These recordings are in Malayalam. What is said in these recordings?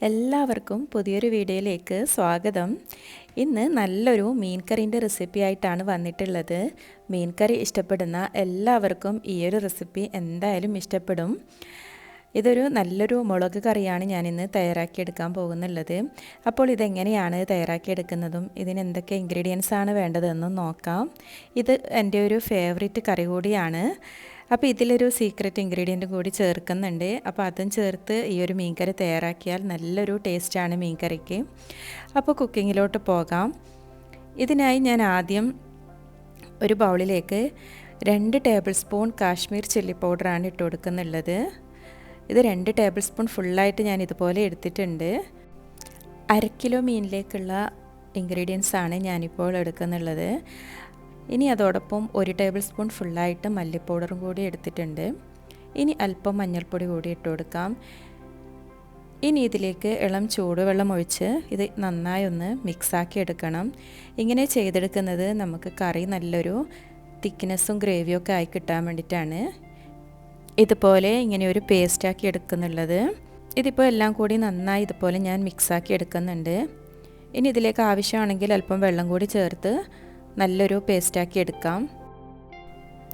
എല്ലാവർക്കും പുതിയൊരു വീഡിയോയിലേക്ക് സ്വാഗതം. ഇന്ന് നല്ലൊരു മീൻ കറിൻ്റെ റെസിപ്പി ആയിട്ടാണ് വന്നിട്ടുള്ളത്. മീൻ കറി ഇഷ്ടപ്പെടുന്ന എല്ലാവർക്കും ഈ ഒരു റെസിപ്പി എന്തായാലും ഇഷ്ടപ്പെടും. ഇതൊരു നല്ലൊരു മുളക് കറിയാണ് ഞാനിന്ന് തയ്യാറാക്കിയെടുക്കാൻ പോകുന്നുള്ളത്. അപ്പോൾ ഇതെങ്ങനെയാണ് തയ്യാറാക്കിയെടുക്കുന്നതും ഇതിന് എന്തൊക്കെ ഇൻഗ്രീഡിയൻസ് ആണ് വേണ്ടതെന്നും നോക്കാം. ഇത് എൻ്റെ ഒരു ഫേവറേറ്റ് കറി കൂടിയാണ്. അപ്പോൾ ഇതിലൊരു സീക്രട്ട് ഇൻഗ്രീഡിയൻറ്റ് കൂടി ചേർക്കുന്നുണ്ട്. അപ്പോൾ അതും ചേർത്ത് ഈ ഒരു മീൻകറി തയ്യാറാക്കിയാൽ നല്ലൊരു ടേസ്റ്റാണ് മീൻകറിക്ക്. അപ്പോൾ കുക്കിങ്ങിലോട്ട് പോകാം. ഇതിനായി ഞാൻ ആദ്യം ഒരു ബൗളിലേക്ക് 2 ടേബിൾ സ്പൂൺ കാശ്മീർ ചില്ലി പൗഡറാണ് ഇട്ട് കൊടുക്കുന്നുള്ളത്. ഇത് 2 ടേബിൾ സ്പൂൺ ഫുള്ളായിട്ട് ഞാൻ ഇതുപോലെ എടുത്തിട്ടുണ്ട്. 1/2 കിലോ മീനിലേക്കുള്ള ഇൻഗ്രീഡിയൻസാണ് ഞാനിപ്പോൾ എടുക്കുന്നുള്ളത്. ഇനി അതോടൊപ്പം 1 ടേബിൾ സ്പൂൺ ഫുള്ളായിട്ട് മല്ലിപ്പൗഡറും കൂടി എടുത്തിട്ടുണ്ട്. ഇനി അല്പം മഞ്ഞൾപ്പൊടി കൂടി ഇട്ട് കൊടുക്കാം. ഇനി ഇതിലേക്ക് ഇളം ചൂടുവെള്ളം ഒഴിച്ച് ഇത് നന്നായി ഒന്ന് മിക്സാക്കി എടുക്കണം. ഇങ്ങനെ ചെയ്തെടുക്കുന്നത് നമുക്ക് കറി നല്ലൊരു തിക്നെസ്സും ഗ്രേവിയൊക്കെ ആയി കിട്ടാൻ വേണ്ടിയിട്ടാണ് ഇതുപോലെ ഇങ്ങനെ ഒരു പേസ്റ്റാക്കി എടുക്കുന്നുള്ളത്. ഇതിപ്പോൾ എല്ലാം കൂടി നന്നായി ഇതുപോലെ ഞാൻ മിക്സാക്കി എടുക്കുന്നുണ്ട്. ഇനി ഇതിലേക്ക് ആവശ്യമാണെങ്കിൽ അല്പം വെള്ളം കൂടി ചേർത്ത് നല്ലൊരു പേസ്റ്റാക്കി എടുക്കാം.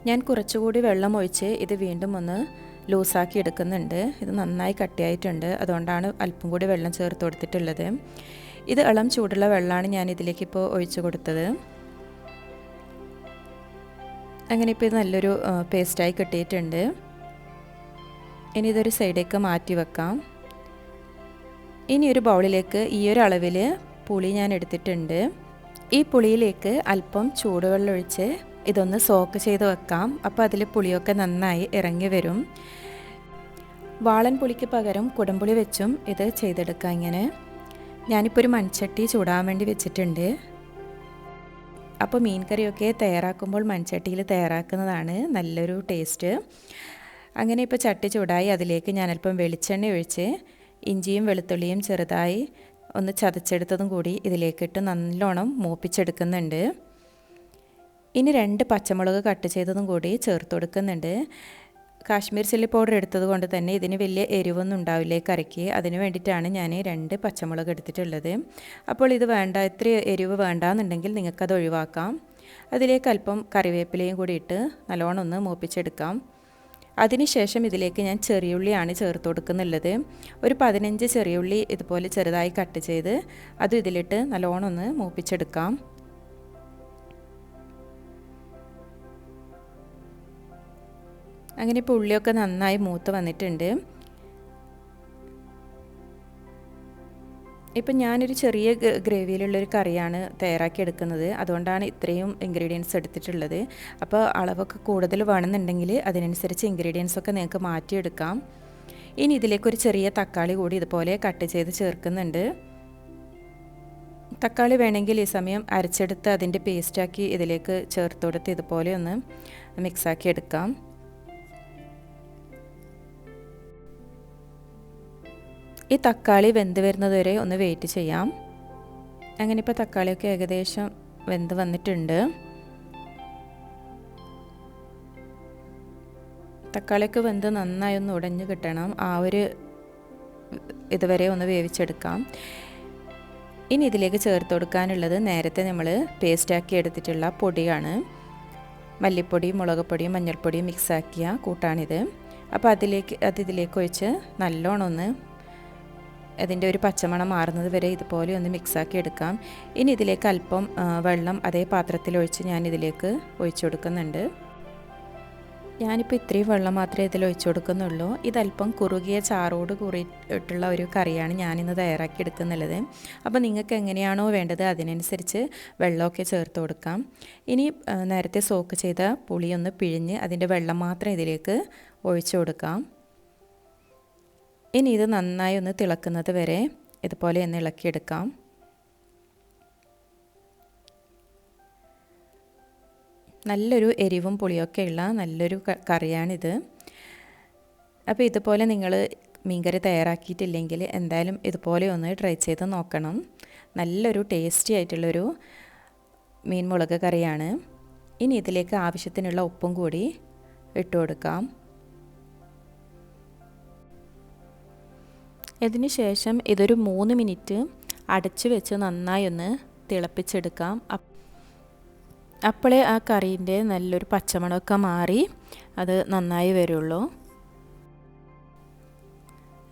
ഞാൻ കുറച്ചുകൂടി വെള്ളം ഒഴിച്ച് ഇത് വീണ്ടും ഒന്ന് ലൂസാക്കി എടുക്കുന്നുണ്ട്. ഇത് നന്നായി കട്ടിയായിട്ടുണ്ട്, അതുകൊണ്ടാണ് അല്പം കൂടി വെള്ളം ചേർത്ത് കൊടുത്തിട്ടുള്ളത്. ഇത് ഇളം ചൂടുള്ള വെള്ളമാണ് ഞാൻ ഇതിലേക്കിപ്പോൾ ഒഴിച്ചു കൊടുത്തത്. അങ്ങനെ ഇപ്പോൾ ഇത് നല്ലൊരു പേസ്റ്റായി കിട്ടിയിട്ടുണ്ട്. ഇനി ഇതൊരു സൈഡേക്ക് മാറ്റി വെക്കാം. ഇനി ഒരു ബൗളിലേക്ക് ഈ ഒരു അളവിൽ പുളി ഞാൻ എടുത്തിട്ടുണ്ട്. ഈ പുളിയിലേക്ക് അല്പം ചൂടുവെള്ളം ഒഴിച്ച് ഇതൊന്ന് സോക്ക് ചെയ്ത് വെക്കാം. അപ്പോൾ അതിൽ പുളിയൊക്കെ നന്നായി ഇറങ്ങി വരും. വാളൻ പുളിക്ക് പകരം കുടംപുളി വെച്ചും ഇത് ചെയ്തെടുക്കാം. ഇങ്ങനെ ഞാനിപ്പോൾ ഒരു മൺചട്ടി ചൂടാൻ വേണ്ടി വെച്ചിട്ടുണ്ട്. അപ്പോൾ മീൻ കറിയൊക്കെ തയ്യാറാക്കുമ്പോൾ മൺചട്ടിയിൽ തയ്യാറാക്കുന്നതാണ് നല്ലൊരു ടേസ്റ്റ്. അങ്ങനെ ഇപ്പോൾ ചട്ടി ചൂടായി അതിലേക്ക് ഞാൻ അല്പം വെളിച്ചെണ്ണ ഒഴിച്ച് ഇഞ്ചിയും വെളുത്തുള്ളിയും ചെറുതായി ഒന്ന് ചതച്ചെടുത്തതും കൂടി ഇതിലേക്കിട്ട് നല്ലോണം മൂപ്പിച്ചെടുക്കുന്നുണ്ട്. ഇനി 2 പച്ചമുളക് കട്ട് ചെയ്തതും കൂടി ചേർത്ത് കൊടുക്കുന്നുണ്ട്. കാശ്മീർ ചില്ലി പൗഡർ എടുത്തത് കൊണ്ട് തന്നെ ഇതിന് വലിയ എരിവൊന്നും ഉണ്ടാവില്ല കറിക്ക്. അതിന് വേണ്ടിയിട്ടാണ് ഞാൻ 2 പച്ചമുളക് എടുത്തിട്ടുള്ളത്. അപ്പോൾ ഇത് വേണ്ട, ഇത്ര എരിവ് വേണ്ടാന്നുണ്ടെങ്കിൽ നിങ്ങൾക്കത് ഒഴിവാക്കാം. അതിലേക്ക് അല്പം കറിവേപ്പിലയും കൂടി ഇട്ട് നല്ലോണം ഒന്ന് മൂപ്പിച്ചെടുക്കാം. അതിനുശേഷം ഇതിലേക്ക് ഞാൻ ചെറിയുള്ളിയാണ് ചേർത്ത് കൊടുക്കുന്നുള്ളത്. ഒരു 15 ചെറിയുള്ളി ഇതുപോലെ ചെറുതായി കട്ട് ചെയ്ത് അതും ഇതിലിട്ട് നല്ലോണം ഒന്ന് മൂപ്പിച്ചെടുക്കാം. അങ്ങനെ ഇപ്പോൾ ഉള്ളിയൊക്കെ നന്നായി മൂത്ത് വന്നിട്ടുണ്ട്. ഇപ്പം ഞാനൊരു ചെറിയ ഗ്രേവിയിലുള്ളൊരു കറിയാണ് തയ്യാറാക്കി എടുക്കുന്നത്, അതുകൊണ്ടാണ് ഇത്രയും ഇൻഗ്രീഡിയൻസ് എടുത്തിട്ടുള്ളത്. അപ്പോൾ അളവൊക്കെ കൂടുതൽ വേണമെന്നുണ്ടെങ്കിൽ അതിനനുസരിച്ച് ഇൻഗ്രീഡിയൻസൊക്കെ നിങ്ങൾക്ക് മാറ്റിയെടുക്കാം. ഇനി ഇതിലേക്കൊരു ചെറിയ തക്കാളി കൂടി ഇതുപോലെ കട്ട് ചെയ്ത് ചേർക്കുന്നുണ്ട്. തക്കാളി വേണമെങ്കിൽ ഈ സമയം അരച്ചെടുത്ത് അതിൻ്റെ പേസ്റ്റാക്കി ഇതിലേക്ക് ചേർത്ത് കൊടുത്ത് ഇതുപോലെ ഒന്ന് മിക്സാക്കി എടുക്കാം. ഈ തക്കാളി വെന്ത് വരുന്നത് വരെ ഒന്ന് വെയിറ്റ് ചെയ്യാം. അങ്ങനെ ഇപ്പോൾ തക്കാളിയൊക്കെ ഏകദേശം വെന്ത് വന്നിട്ടുണ്ട്. തക്കാളിയൊക്കെ വെന്ത് നന്നായി ഒന്ന് ഉടഞ്ഞ് കിട്ടണം. ആ ഒരു ഇതുവരെ ഒന്ന് വേവിച്ചെടുക്കാം. ഇനി ഇതിലേക്ക് ചേർത്ത് കൊടുക്കാനുള്ളത് നേരത്തെ നമ്മൾ പേസ്റ്റാക്കി എടുത്തിട്ടുള്ള പൊടിയാണ്. മല്ലിപ്പൊടിയും മുളക് പൊടിയും മഞ്ഞൾപ്പൊടിയും മിക്സാക്കിയ കൂട്ടാണിത്. അപ്പോൾ ഇതിലേക്ക് ഒഴിച്ച് നല്ലോണം ഒന്ന് അതിൻ്റെ ഒരു പച്ചമണം മാറുന്നത് വരെ ഇതുപോലെ ഒന്ന് മിക്സാക്കി എടുക്കാം. ഇനി ഇതിലേക്ക് അല്പം വെള്ളം അതേ പാത്രത്തിൽ ഒഴിച്ച് ഞാൻ ഇതിലേക്ക് ഒഴിച്ചു കൊടുക്കുന്നുണ്ട്. ഞാനിപ്പോൾ ഇത്രയും വെള്ളം മാത്രമേ ഇതിൽ ഒഴിച്ചു കൊടുക്കുന്നുള്ളൂ. ഇതല്പം കുറുകിയ ചാറോട് കൂടിയിട്ടുള്ള ഒരു കറിയാണ് ഞാനിന്ന് തയ്യാറാക്കി എടുക്കുന്നുള്ളത്. അപ്പോൾ നിങ്ങൾക്ക് എങ്ങനെയാണോ വേണ്ടത് അതിനനുസരിച്ച് വെള്ളമൊക്കെ ചേർത്ത് കൊടുക്കാം. ഇനി നേരത്തെ സോക്ക് ചെയ്ത പുളിയൊന്ന് പിഴിഞ്ഞ് അതിൻ്റെ വെള്ളം മാത്രം ഇതിലേക്ക് ഒഴിച്ചു കൊടുക്കാം. ഇനി ഇത് നന്നായി ഒന്ന് തിളക്കുന്നത് വരെ ഇതുപോലെ ഒന്ന് ഇളക്കിയെടുക്കാം. നല്ലൊരു എരിവും പുളിയൊക്കെ ഉള്ള നല്ലൊരു കറിയാണിത്. അപ്പോൾ ഇതുപോലെ നിങ്ങൾ മീൻകറി തയ്യാറാക്കിയിട്ടില്ലെങ്കിൽ എന്തായാലും ഇതുപോലെ ഒന്ന് ട്രൈ ചെയ്ത് നോക്കണം. നല്ലൊരു ടേസ്റ്റി ആയിട്ടുള്ളൊരു മീൻ മുളക് കറിയാണ്. ഇനി ഇതിലേക്ക് ആവശ്യത്തിനുള്ള ഉപ്പും കൂടി ഇട്ട് കൊടുക്കാം. ഇതിന് ശേഷം ഇതൊരു 3 മിനിറ്റ് അടച്ച് വെച്ച് നന്നായി ഒന്ന് തിളപ്പിച്ചെടുക്കാം. അപ്പോഴേ ആ കറീൻ്റെ നല്ലൊരു പച്ചമണമൊക്കെ മാറി അത് നന്നായി വരുള്ളൂ.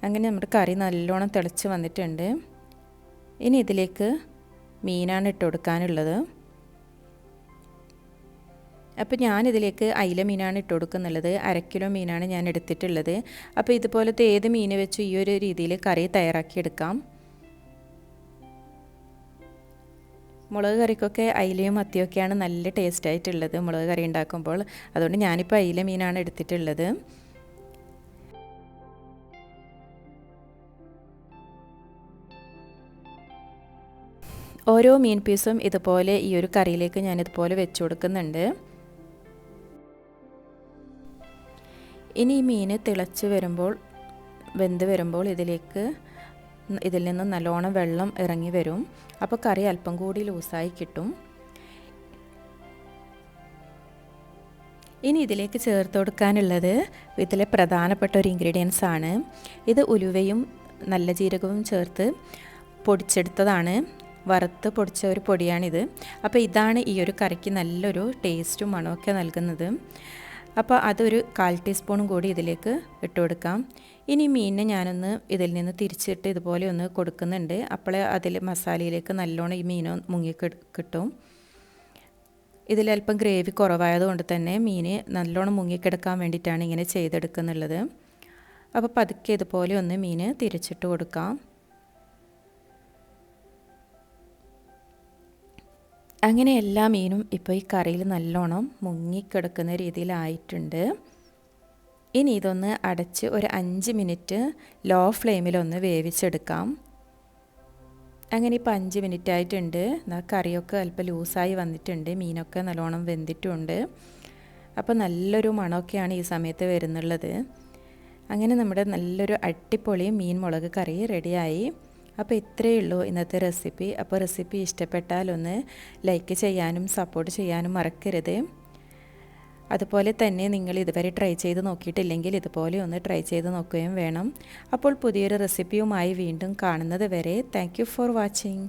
അങ്ങനെ നമ്മുടെ കറി നല്ലോണം തിളച്ച് വന്നിട്ടുണ്ട്. ഇനി ഇതിലേക്ക് മീനാണ് ഇട്ട് കൊടുക്കാനുള്ളത്. അപ്പോൾ ഞാനിതിലേക്ക് അയില മീനാണ് ഇട്ട് കൊടുക്കുന്നുള്ളത്. 1/2 കിലോ മീനാണ് ഞാൻ എടുത്തിട്ടുള്ളത്. അപ്പോൾ ഇതുപോലത്തെ ഏത് മീൻ വെച്ച് ഈ ഒരു രീതിയിൽ കറി തയ്യാറാക്കിയെടുക്കാം. മുളക് കറിക്കൊക്കെ അയിലയും മത്തിയൊക്കെയാണ് നല്ല ടേസ്റ്റ് ആയിട്ടുള്ളത് മുളക് കറി ഉണ്ടാക്കുമ്പോൾ. അതുകൊണ്ട് ഞാനിപ്പോൾ അയില മീനാണ് എടുത്തിട്ടുള്ളത്. ഓരോ മീൻ പീസും ഇതുപോലെ ഈ ഒരു കറിയിലേക്ക് ഞാനിതുപോലെ വെച്ച് കൊടുക്കുന്നുണ്ട്. ഇനി ഈ മീൻ തിളച്ച് വരുമ്പോൾ വെന്ത് വരുമ്പോൾ ഇതിൽ നിന്ന് നല്ലോണം വെള്ളം ഇറങ്ങി വരും. അപ്പോൾ കറി അല്പം കൂടി ലൂസായി കിട്ടും. ഇനി ഇതിലേക്ക് ചേർത്ത് കൊടുക്കാനുള്ളത് ഇതിലെ പ്രധാനപ്പെട്ട ഒരു ഇൻഗ്രീഡിയൻസ് ആണ്. ഇത് ഉലുവയും നല്ല ജീരകവും ചേർത്ത് പൊടിച്ചെടുത്തതാണ്. വറുത്ത് പൊടിച്ച ഒരു പൊടിയാണിത്. അപ്പോൾ ഇതാണ് ഈ ഒരു കറിക്ക് നല്ലൊരു ടേസ്റ്റും മണമൊക്കെ നൽകുന്നത്. അപ്പോൾ അതൊരു 1/4 ടീസ്പൂണും കൂടി ഇതിലേക്ക് ഇട്ട് കൊടുക്കാം. ഇനി മീനിനെ ഞാനൊന്ന് ഇതിൽ നിന്ന് തിരിച്ചിട്ട് ഇതുപോലെ ഒന്ന് കൊടുക്കുന്നുണ്ട്. അപ്പോൾ അതിൽ മസാലയിലേക്ക് നല്ലോണം ഈ മീൻ മുങ്ങി കിട്ടും. ഇതിലല്പം ഗ്രേവി കുറവായതുകൊണ്ട് തന്നെ മീൻ നല്ലോണം മുങ്ങിക്കിടക്കാൻ വേണ്ടിയിട്ടാണ് ഇങ്ങനെ ചെയ്തെടുക്കുന്നുള്ളത്. അപ്പോൾ പതുക്കെ ഇതുപോലെ ഒന്ന് മീൻ തിരിച്ചിട്ട് കൊടുക്കാം. അങ്ങനെ എല്ലാ മീനും ഇപ്പോൾ ഈ കറിയിൽ നല്ലോണം മുങ്ങിക്കിടക്കുന്ന രീതിയിലായിട്ടുണ്ട്. ഇനി ഇതൊന്ന് അടച്ച് ഒരു 5 മിനിറ്റ് ലോ ഫ്ലെയിമിലൊന്ന് വേവിച്ചെടുക്കാം. അങ്ങനെ ഇപ്പോൾ 5 മിനിറ്റ് ആയിട്ടുണ്ട്. കറിയൊക്കെ അല്പം ലൂസായി വന്നിട്ടുണ്ട്. മീനൊക്കെ നല്ലോണം വെന്തിട്ടുമുണ്ട്. അപ്പോൾ നല്ലൊരു മണമൊക്കെയാണ് ഈ സമയത്ത് വരുന്നുള്ളത്. അങ്ങനെ നമ്മുടെ നല്ലൊരു അടിപൊളി മീൻ മുളക് കറി റെഡിയായി. അപ്പോൾ ഇത്രയേ ഉള്ളൂ ഇന്നത്തെ റെസിപ്പി. അപ്പോൾ റെസിപ്പി ഇഷ്ടപ്പെട്ടാൽ ഒന്ന് ലൈക്ക് ചെയ്യാനും സപ്പോർട്ട് ചെയ്യാനും മറക്കരുത്. അതുപോലെ തന്നെ നിങ്ങൾ ഇതുവരെ ട്രൈ ചെയ്ത് നോക്കിയിട്ടില്ലെങ്കിൽ ഇതുപോലെ ഒന്ന് ട്രൈ ചെയ്ത് നോക്കുകയും വേണം. അപ്പോൾ പുതിയൊരു റെസിപ്പിയുമായി വീണ്ടും കാണുന്നത് വരെ താങ്ക് യു ഫോർ വാച്ചിങ്.